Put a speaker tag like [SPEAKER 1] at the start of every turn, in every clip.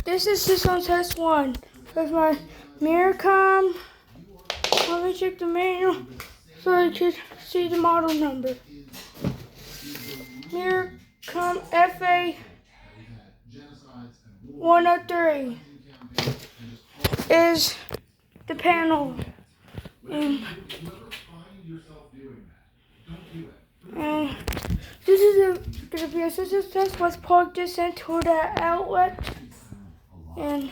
[SPEAKER 1] This is system test 1 with my mircom. Let me check the manual so I can see the model number. Mircom FA103 is the panel. And this is going to be a system test. Let's plug this into the outlet. And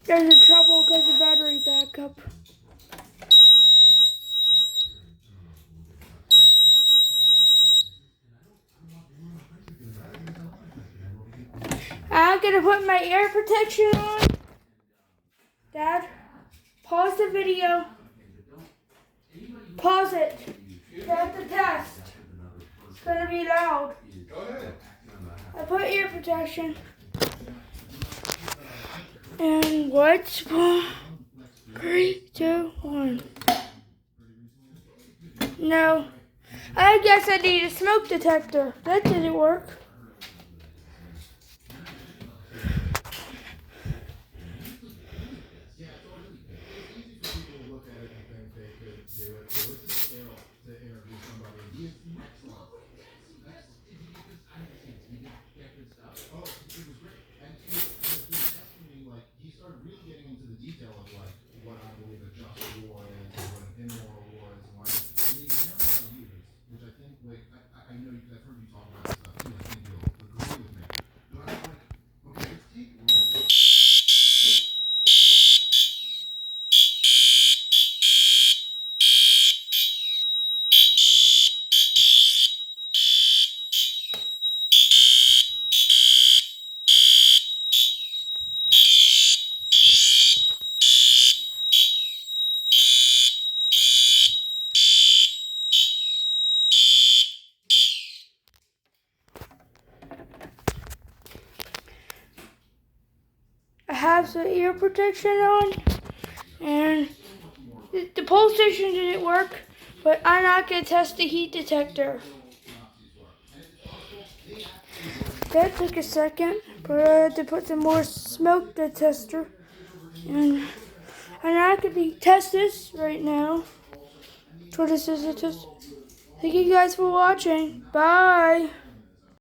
[SPEAKER 1] there's a trouble because the battery backup. I'm gonna put my ear protection on. Dad, pause the video. Pause it. That's the test. It's gonna be loud.
[SPEAKER 2] Go ahead.
[SPEAKER 1] I put ear protection. And what's 3, 2, 1. No. I guess I need a smoke detector. That didn't work.
[SPEAKER 2] I know I've heard you talk about stuff too. I think you'll agree with me. But I'm like, okay, let's take roll.
[SPEAKER 1] I have the ear protection on, and the pole station didn't work, but I'm not going to test the heat detector. That took a second, but I had to put some more smoke detector, and I'm not going to test this right now. So this is a test. Thank you guys for watching. Bye.